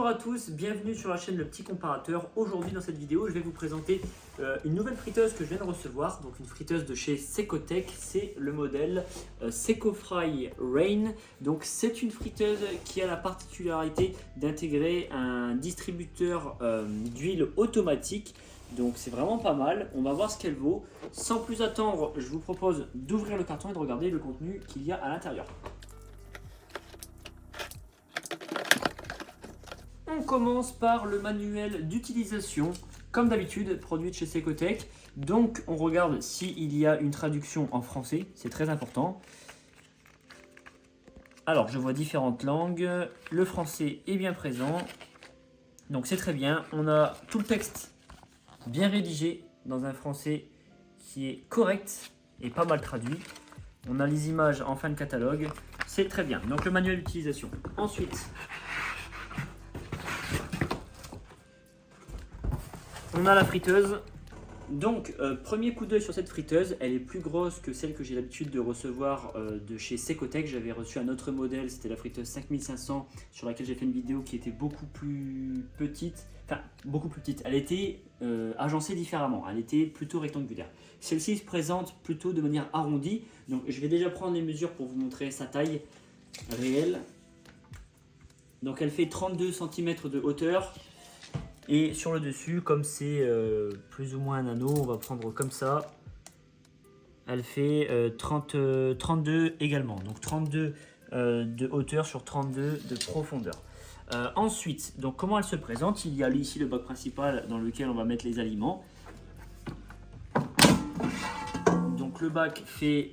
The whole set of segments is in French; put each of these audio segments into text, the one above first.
Bonjour à tous, bienvenue sur la chaîne Le Petit Comparateur. Aujourd'hui dans cette vidéo, je vais vous présenter une nouvelle friteuse que je viens de recevoir. Donc une friteuse de chez Secotech, c'est le modèle Secofry Rain. Donc c'est une friteuse qui a la particularité d'intégrer un distributeur d'huile automatique. Donc c'est vraiment pas mal, on va voir ce qu'elle vaut. Sans plus attendre, je vous propose d'ouvrir le carton et de regarder le contenu qu'il y a à l'intérieur. On commence par le manuel d'utilisation, comme d'habitude, produit chez Secotech. Donc on regarde s'il y a une traduction en français, c'est très important. Alors je vois différentes langues, le français est bien présent, donc c'est très bien. On a tout le texte bien rédigé dans un français qui est correct et pas mal traduit. On a les images en fin de catalogue, c'est très bien. Donc le manuel d'utilisation. Ensuite, on a la friteuse. Donc, premier coup d'œil sur cette friteuse, elle est plus grosse que celle que j'ai l'habitude de recevoir de chez Secotech. J'avais reçu un autre modèle, c'était la friteuse 5500 sur laquelle j'ai fait une vidéo qui était beaucoup plus petite. Enfin, beaucoup plus petite. Elle était agencée différemment, elle était plutôt rectangulaire. Celle-ci se présente plutôt de manière arrondie. Donc, je vais déjà prendre les mesures pour vous montrer sa taille réelle. Donc, elle fait 32 cm de hauteur. Et sur le dessus, comme c'est plus ou moins un anneau, on va prendre comme ça. Elle fait 32 également. Donc 32 de hauteur sur 32 de profondeur. Ensuite, donc comment elle se présente? Il y a ici le bac principal dans lequel on va mettre les aliments. Donc le bac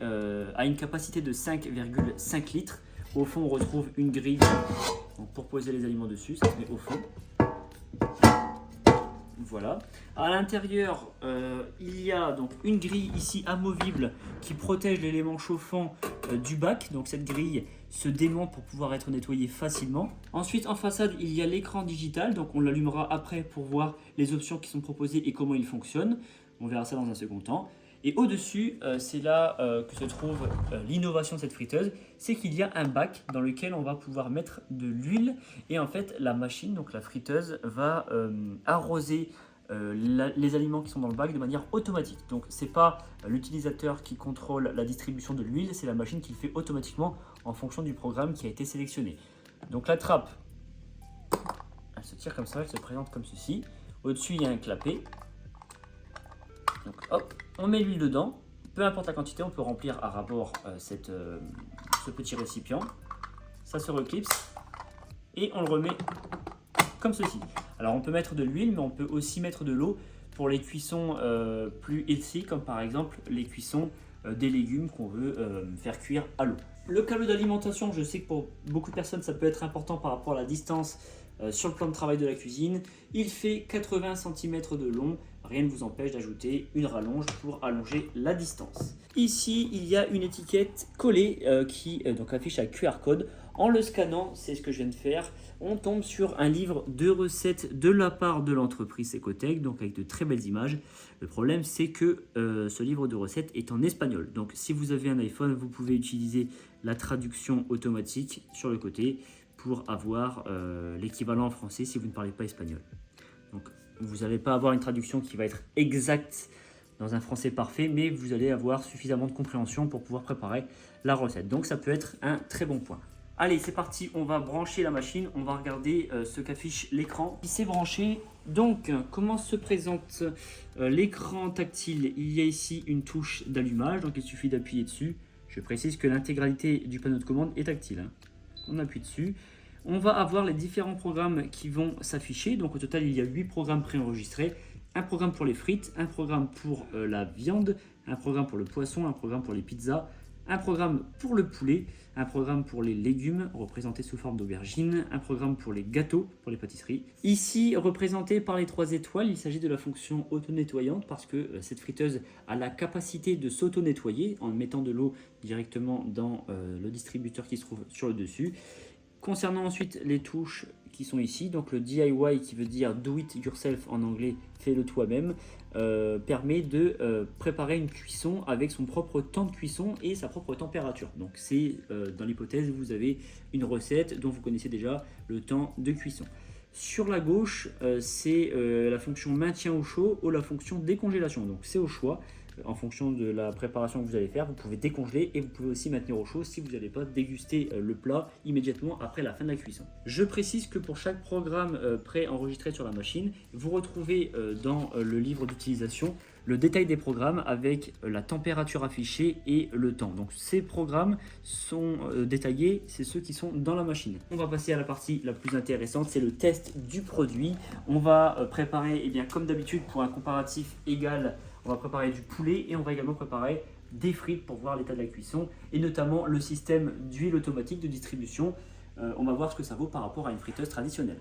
a une capacité de 5,5 litres. Au fond, on retrouve une grille pour poser les aliments dessus. Ça se met au fond. Voilà. À l'intérieur, il y a donc une grille ici amovible qui protège l'élément chauffant du bac. Donc cette grille se démonte pour pouvoir être nettoyée facilement. Ensuite, en façade, il y a l'écran digital. Donc on l'allumera après pour voir les options qui sont proposées et comment il fonctionne. On verra ça dans un second temps. Et au-dessus, c'est là que se trouve l'innovation de cette friteuse, c'est qu'il y a un bac dans lequel on va pouvoir mettre de l'huile. Et en fait, la machine, donc la friteuse, va arroser les aliments qui sont dans le bac de manière automatique. Donc, ce n'est pas l'utilisateur qui contrôle la distribution de l'huile, c'est la machine qui le fait automatiquement en fonction du programme qui a été sélectionné. Donc, la trappe, elle se tire comme ça, elle se présente comme ceci. Au-dessus, il y a un clapet. Donc hop, on met l'huile dedans, peu importe la quantité, on peut remplir à rabord ce petit récipient. Ça se reclipse et on le remet comme ceci. Alors on peut mettre de l'huile, mais on peut aussi mettre de l'eau pour les cuissons plus healthy, comme par exemple les cuissons des légumes qu'on veut faire cuire à l'eau. Le câble d'alimentation, je sais que pour beaucoup de personnes ça peut être important par rapport à la distance sur le plan de travail de la cuisine. Il fait 80 cm de long. Rien ne vous empêche d'ajouter une rallonge pour allonger la distance. Ici, il y a une étiquette collée qui donc affiche un QR code. En le scannant, c'est ce que je viens de faire, on tombe sur un livre de recettes de la part de l'entreprise Secotech, donc avec de très belles images. Le problème, c'est que ce livre de recettes est en espagnol. Donc, si vous avez un iPhone, vous pouvez utiliser la traduction automatique sur le côté pour avoir l'équivalent en français si vous ne parlez pas espagnol. Donc, vous n'allez pas avoir une traduction qui va être exacte dans un français parfait, mais vous allez avoir suffisamment de compréhension pour pouvoir préparer la recette. Donc ça peut être un très bon point. Allez, c'est parti, on va brancher la machine, on va regarder ce qu'affiche l'écran. Il s'est branché, donc comment se présente l'écran tactile? Il y a ici une touche d'allumage, donc il suffit d'appuyer dessus. Je précise que l'intégralité du panneau de commande est tactile. On appuie dessus. On va avoir les différents programmes qui vont s'afficher. Donc au total, il y a 8 programmes préenregistrés. Un programme pour les frites, un programme pour la viande, un programme pour le poisson, un programme pour les pizzas, un programme pour le poulet, un programme pour les légumes représentés sous forme d'aubergine, un programme pour les gâteaux, pour les pâtisseries. Ici, représenté par les 3 étoiles, il s'agit de la fonction auto-nettoyante parce que cette friteuse a la capacité de s'auto-nettoyer en mettant de l'eau directement dans le distributeur qui se trouve sur le dessus. Concernant ensuite les touches qui sont ici, donc le DIY qui veut dire do it yourself en anglais, fais-le toi-même, permet de préparer une cuisson avec son propre temps de cuisson et sa propre température. Donc c'est dans l'hypothèse où vous avez une recette dont vous connaissez déjà le temps de cuisson. Sur la gauche, c'est la fonction maintien au chaud ou la fonction décongélation. Donc c'est au choix. En fonction de la préparation que vous allez faire, vous pouvez décongeler et vous pouvez aussi maintenir au chaud si vous n'allez pas déguster le plat immédiatement après la fin de la cuisson. Je précise que pour chaque programme pré-enregistré sur la machine, vous retrouvez dans le livre d'utilisation le détail des programmes avec la température affichée et le temps. Donc ces programmes sont détaillés, c'est ceux qui sont dans la machine. On va passer à la partie la plus intéressante, c'est le test du produit. On va préparer, eh bien, comme d'habitude pour un comparatif égal, on va préparer du poulet et on va également préparer des frites pour voir l'état de la cuisson et notamment le système d'huile automatique de distribution. On va voir ce que ça vaut par rapport à une friteuse traditionnelle.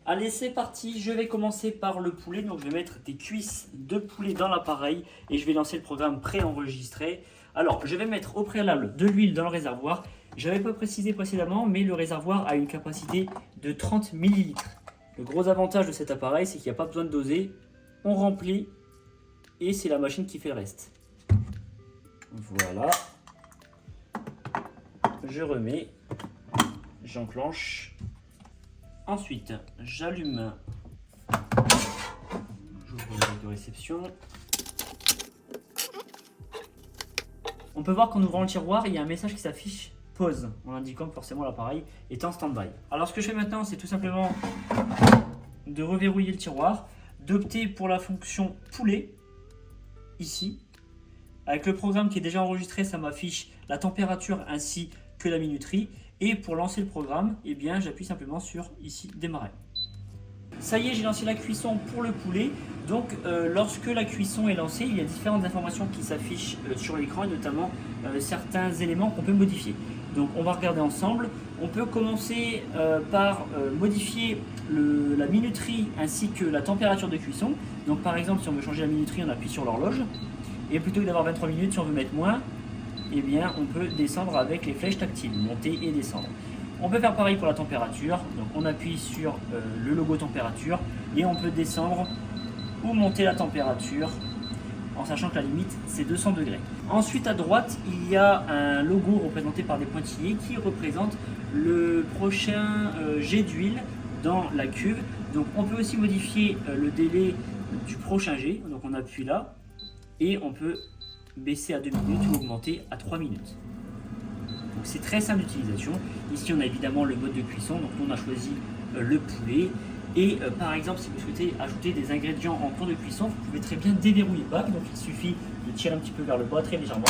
Allez, c'est parti, je vais commencer par le poulet. Donc je vais mettre des cuisses de poulet dans l'appareil et je vais lancer le programme préenregistré. Alors je vais mettre au préalable de l'huile dans le réservoir. Je n'avais pas précisé précédemment, mais le réservoir a une capacité de 30 ml. Le gros avantage de cet appareil, c'est qu'il n'y a pas besoin de doser. On remplit et c'est la machine qui fait le reste. Voilà. Je remets, j'enclenche. Ensuite, j'allume, j'ouvre le bac de réception. On peut voir qu'en ouvrant le tiroir, il y a un message qui s'affiche pause, en indiquant que forcément l'appareil est en stand-by. Alors ce que je fais maintenant, c'est tout simplement de reverrouiller le tiroir, d'opter pour la fonction poulet, ici. Avec le programme qui est déjà enregistré, ça m'affiche la température ainsi que la minuterie. Et pour lancer le programme, eh bien, j'appuie simplement sur ici démarrer. Ça y est, j'ai lancé la cuisson pour le poulet. Donc lorsque la cuisson est lancée, il y a différentes informations qui s'affichent sur l'écran et notamment certains éléments qu'on peut modifier. Donc on va regarder ensemble. On peut commencer par modifier la minuterie ainsi que la température de cuisson. Donc par exemple, si on veut changer la minuterie, on appuie sur l'horloge. Et plutôt que d'avoir 23 minutes, si on veut mettre moins, eh bien, on peut descendre avec les flèches tactiles, monter et descendre. On peut faire pareil pour la température, donc on appuie sur le logo température et on peut descendre ou monter la température en sachant que la limite c'est 200 degrés. Ensuite à droite il y a un logo représenté par des pointillés qui représente le prochain jet d'huile dans la cuve. Donc on peut aussi modifier le délai du prochain jet, donc on appuie là et on peut baisser à 2 minutes ou augmenter à 3 minutes. Donc c'est très simple d'utilisation. Ici on a évidemment le mode de cuisson, donc on a choisi le poulet. Et par exemple si vous souhaitez ajouter des ingrédients en cours de cuisson, vous pouvez très bien déverrouiller le bac. Donc il suffit de tirer un petit peu vers le bas très légèrement.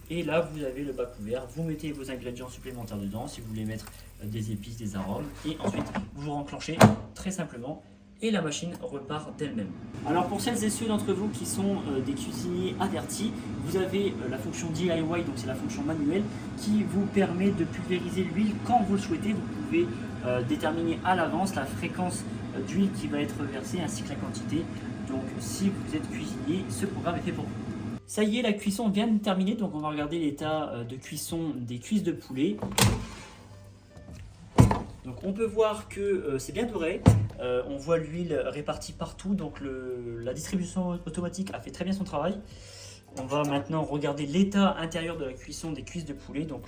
Et là vous avez le bac ouvert, vous mettez vos ingrédients supplémentaires dedans si vous voulez mettre des épices, des arômes. Et ensuite vous enclenchez très simplement. Et la machine repart d'elle-même. Alors pour celles et ceux d'entre vous qui sont des cuisiniers avertis, vous avez la fonction DIY, donc c'est la fonction manuelle, qui vous permet de pulvériser l'huile quand vous le souhaitez. Vous pouvez déterminer à l'avance la fréquence d'huile qui va être versée ainsi que la quantité. Donc si vous êtes cuisinier, ce programme est fait pour vous. Ça y est, la cuisson vient de terminer, donc on va regarder l'état de cuisson des cuisses de poulet. Donc on peut voir que c'est bien doré, on voit l'huile répartie partout, donc la distribution automatique a fait très bien son travail. On va maintenant regarder l'état intérieur de la cuisson des cuisses de poulet. Donc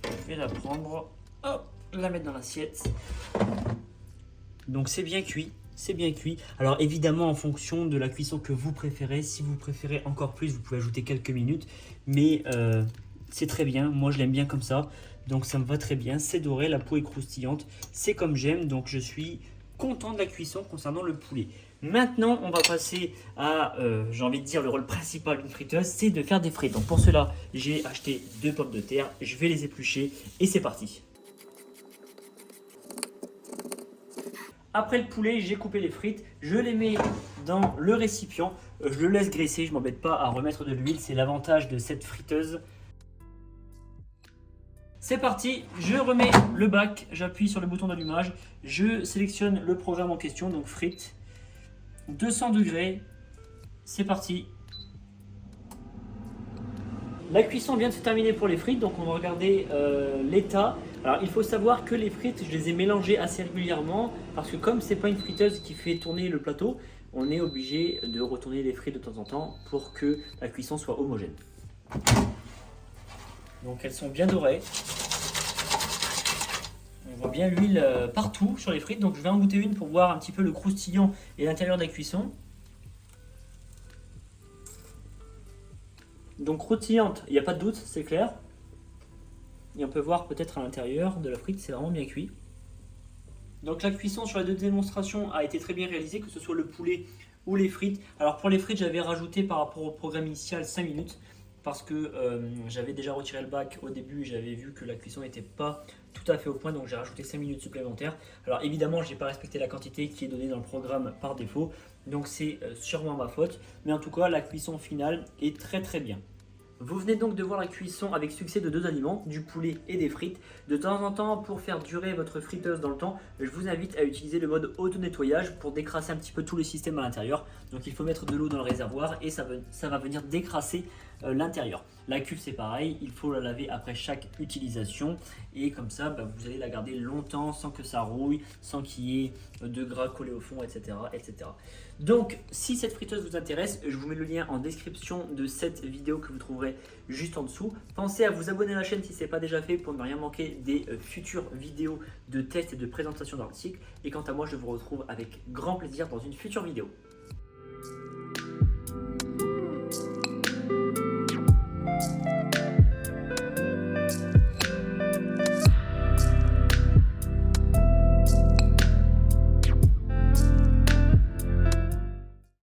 je vais la prendre, hop, la mettre dans l'assiette. Donc c'est bien cuit, c'est bien cuit. Alors évidemment en fonction de la cuisson que vous préférez, si vous préférez encore plus, vous pouvez ajouter quelques minutes, mais c'est très bien, moi je l'aime bien comme ça. Donc ça me va très bien, c'est doré, la peau est croustillante, c'est comme j'aime, donc je suis content de la cuisson concernant le poulet. Maintenant on va passer à, j'ai envie de dire, le rôle principal d'une friteuse, c'est de faire des frites. Donc pour cela, j'ai acheté 2 pommes de terre, je vais les éplucher et c'est parti. Après le poulet, j'ai coupé les frites, je les mets dans le récipient, je le laisse graisser, je ne m'embête pas à remettre de l'huile, c'est l'avantage de cette friteuse. C'est parti, je remets le bac, j'appuie sur le bouton d'allumage, je sélectionne le programme en question, donc frites, 200 degrés, c'est parti. La cuisson vient de se terminer pour les frites, donc on va regarder l'état. Alors il faut savoir que les frites, je les ai mélangées assez régulièrement, parce que comme c'est pas une friteuse qui fait tourner le plateau, on est obligé de retourner les frites de temps en temps pour que la cuisson soit homogène. Donc elles sont bien dorées. voit bien l'huile partout sur les frites, donc je vais en goûter une pour voir un petit peu le croustillant et l'intérieur de la cuisson. Donc croustillante, il n'y a pas de doute, c'est clair. Et on peut voir peut-être à l'intérieur de la frite, c'est vraiment bien cuit. Donc la cuisson sur les deux démonstrations a été très bien réalisée, que ce soit le poulet ou les frites. Alors pour les frites, j'avais rajouté par rapport au programme initial 5 minutes parce que j'avais déjà retiré le bac au début, j'avais vu que la cuisson n'était pas tout à fait au point, donc j'ai rajouté 5 minutes supplémentaires. Alors évidemment, je n'ai pas respecté la quantité qui est donnée dans le programme par défaut, donc c'est sûrement ma faute. Mais en tout cas, la cuisson finale est très très bien. Vous venez donc de voir la cuisson avec succès de deux aliments, du poulet et des frites. De temps en temps, pour faire durer votre friteuse dans le temps, je vous invite à utiliser le mode auto-nettoyage pour décrasser un petit peu tout le système à l'intérieur. Donc il faut mettre de l'eau dans le réservoir et ça va venir décrasser l'intérieur. La cuve c'est pareil, il faut la laver après chaque utilisation et comme ça vous allez la garder longtemps sans que ça rouille, sans qu'il y ait de gras collé au fond, etc., etc. Donc si cette friteuse vous intéresse, je vous mets le lien en description de cette vidéo que vous trouverez juste en dessous. Pensez à vous abonner à la chaîne si ce n'est pas déjà fait pour ne rien manquer des futures vidéos de tests et de présentation d'articles. Et quant à moi, je vous retrouve avec grand plaisir dans une future vidéo.